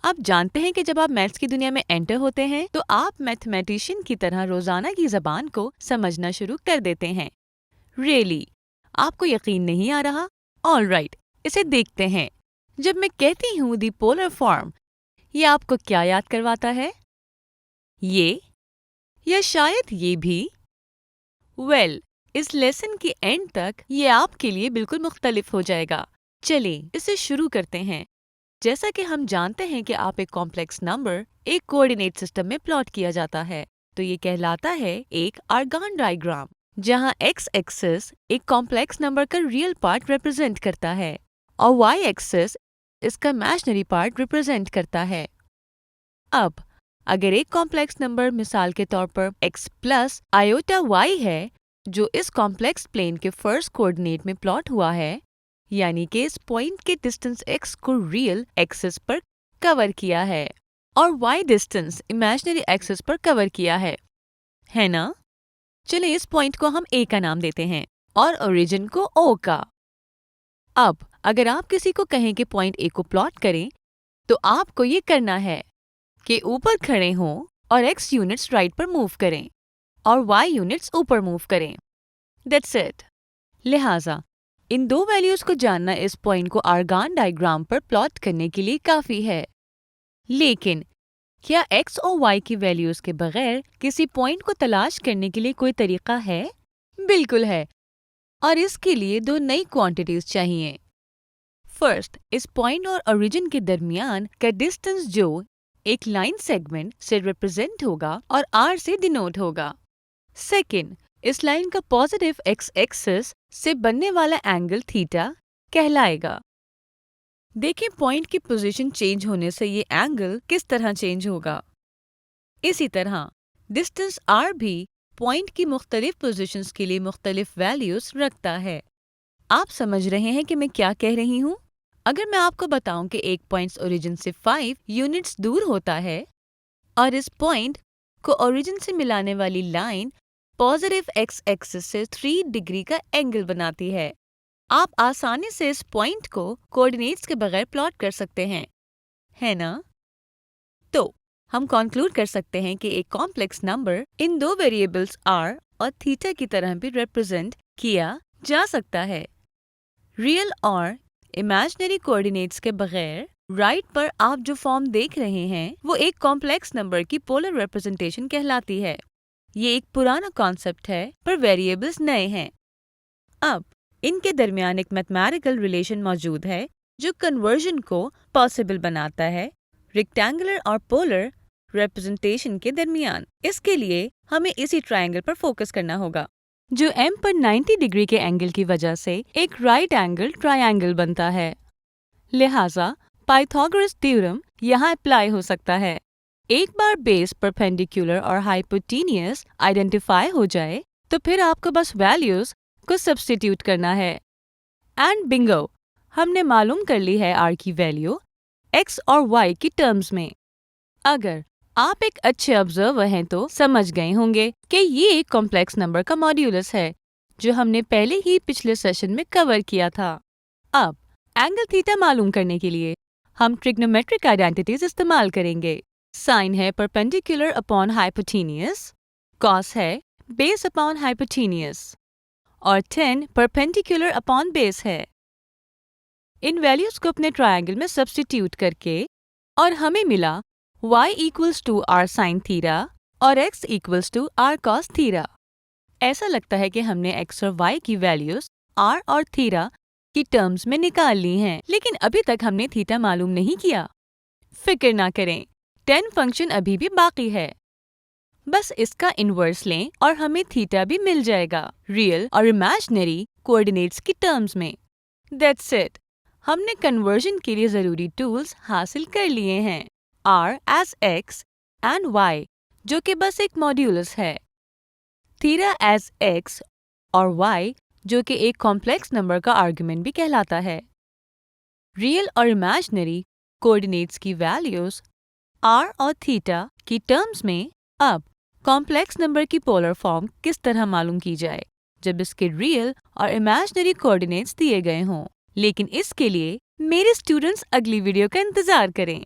आप जानते हैं कि जब आप मैथ्स की दुनिया में एंटर होते हैं तो आप मैथमेटिशियन की तरह रोजाना की जबान को समझना शुरू कर देते हैं। रियली आपको यकीन नहीं आ रहा? ऑल राइट, इसे देखते हैं। जब मैं कहती हूँ दी पोलर फॉर्म, ये आपको क्या याद करवाता है? ये या शायद ये भी? इस लेसन के एंड तक ये आपके लिए बिल्कुल मुख्तलिफ हो जाएगा। चलिए इसे शुरू करते हैं। जैसा कि हम जानते हैं कि आप एक कॉम्प्लेक्स नंबर एक कोऑर्डिनेट सिस्टम में प्लॉट किया जाता है, तो ये कहलाता है एक आर्गान डायग्राम, जहां एक्स एक्सिस एक कॉम्प्लेक्स नंबर का रियल पार्ट रिप्रेजेंट करता है और वाई एक्सिस इसका इमेजिनरी पार्ट रिप्रेजेंट करता है। अब अगर एक कॉम्प्लेक्स नंबर मिसाल के तौर पर x प्लस आयोटा y है जो इस कॉम्प्लेक्स प्लेन के फर्स्ट कोऑर्डिनेट में प्लॉट हुआ है, यानी कि इस पॉइंट के डिस्टेंस x को रियल एक्सिस पर कवर किया है और y डिस्टेंस इमेजिनरी एक्सिस पर कवर किया है ना? चलिए इस पॉइंट को हम a का नाम देते हैं और ओरिजिन को o का। अब अगर आप किसी को कहें कि पॉइंट a को प्लॉट करें, तो आपको ये करना है कि ऊपर खड़े हों और x यूनिट्स राइट पर मूव करें और y यूनिट्स ऊपर मूव करें। That's it. लिहाजा इन दो वैल्यूज को जानना इस पॉइंट को आर्गान डायग्राम पर प्लॉट करने के लिए काफी है। लेकिन क्या x और y की वैल्यूज के बगैर किसी पॉइंट को तलाश करने के लिए कोई तरीका है? बिल्कुल है, और इसके लिए दो नई क्वांटिटीज चाहिए। फर्स्ट, इस पॉइंट और ओरिजिन के दरमियान का डिस्टेंस जो एक लाइन सेगमेंट से रिप्रेजेंट होगा और r से डिनोट होगा। सेकेंड, इस लाइन का पॉजिटिव x एक्सिस से बनने वाला एंगल थीटा कहलाएगा। देखें पॉइंट की पोजीशन चेंज होने से ये एंगल किस तरह चेंज होगा। इसी तरह डिस्टेंस r भी पॉइंट की मुख्तलिफ पोजीशंस के लिए मुख्तलिफ वैल्यूज रखता है। आप समझ रहे हैं कि मैं क्या कह रही हूँ? अगर मैं आपको बताऊं कि एक पॉइंट ओरिजिन से 5 यूनिट्स दूर होता है और इस पॉइंट को ओरिजिन से मिलाने वाली लाइन पॉजिटिव x एक्सिस से 3 डिग्री का एंगल बनाती है, आप आसानी से इस पॉइंट को कोऑर्डिनेट्स के बगैर प्लॉट कर सकते हैं, है ना? तो हम कंक्लूड कर सकते हैं कि एक कॉम्प्लेक्स नंबर इन दो वेरिएबल्स r और थीटा की तरह भी रिप्रेजेंट किया जा सकता है। रियल और इमेजिनरी कोऑर्डिनेट्स के बगैर राइट पर आप जो फॉर्म देख रहे हैं वो एक कॉम्प्लेक्स नंबर की पोलर रिप्रेजेंटेशन कहलाती है। ये एक पुराना कॉन्सेप्ट है पर वेरिएबल्स नए हैं। अब इनके दरमियान एक मैथमेटिकल रिलेशन मौजूद है जो कन्वर्जन को पॉसिबल बनाता है रेक्टेंगुलर और पोलर रिप्रेजेंटेशन के दरमियान। इसके लिए हमें इसी ट्रायंगल पर फोकस करना होगा जो m पर 90 डिग्री के एंगल की वजह से एक राइट एंगल ट्रायंगल बनता है। लिहाजा पाइथागोरस थ्योरम यहाँ अप्लाई हो सकता है। एक बार बेस परपेंडिकुलर और हाइपोटेन्यूस आइडेंटिफाई हो जाए तो फिर आपको बस वैल्यूज को सब्स्टिट्यूट करना है एंड बिंगो, हमने मालूम कर ली है r की वैल्यू x और y की टर्म्स में। अगर आप एक अच्छे ऑब्जर्वर हैं तो समझ गए होंगे कि ये एक कॉम्प्लेक्स नंबर का मॉड्यूलस है जो हमने पहले ही पिछले सेशन में कवर किया था। अब एंगल थीटा मालूम करने के लिए हम ट्रिग्नोमेट्रिक आइडेंटिटीज इस्तेमाल करेंगे। साइन है परपेंडिकुलर अपॉन हाइपोटेन्यूस, कॉस है बेस अपॉन हाइपोटेन्यूस और tan परपेंडिकुलर अपॉन बेस है। इन वैल्यूज को अपने ट्रायंगल में सब्स्टिट्यूट करके और हमें मिला y equals to r sin theta और x equals to r cos theta. ऐसा लगता है कि हमने x और y की वैल्यूज r और थीटा की टर्म्स में निकाल ली हैं, लेकिन अभी तक हमने थीटा मालूम नहीं किया। फिक्र ना करें, tan फंक्शन अभी भी बाकी है। बस इसका इन्वर्स लें और हमें थीटा भी मिल जाएगा रियल और इमेजिनरी कोऑर्डिनेट्स की टर्म्स में। That's it. हमने कन्वर्जन के लिए जरूरी टूल्स हासिल कर लिए हैं, r as x and y जो कि बस एक मॉड्यूलस है, थीटा as x और y जो कि एक कॉम्प्लेक्स नंबर का आर्गुमेंट भी कहलाता है। रियल और इमेजिनरी कोऑर्डिनेट्स की वैल्यूज r और थीटा की टर्म्स में। अब कॉम्प्लेक्स नंबर की पोलर फॉर्म किस तरह मालूम की जाए जब इसके रियल और इमेजिनरी कोऑर्डिनेट्स दिए गए हों, लेकिन इसके लिए मेरे स्टूडेंट्स अगली वीडियो का इंतजार करें।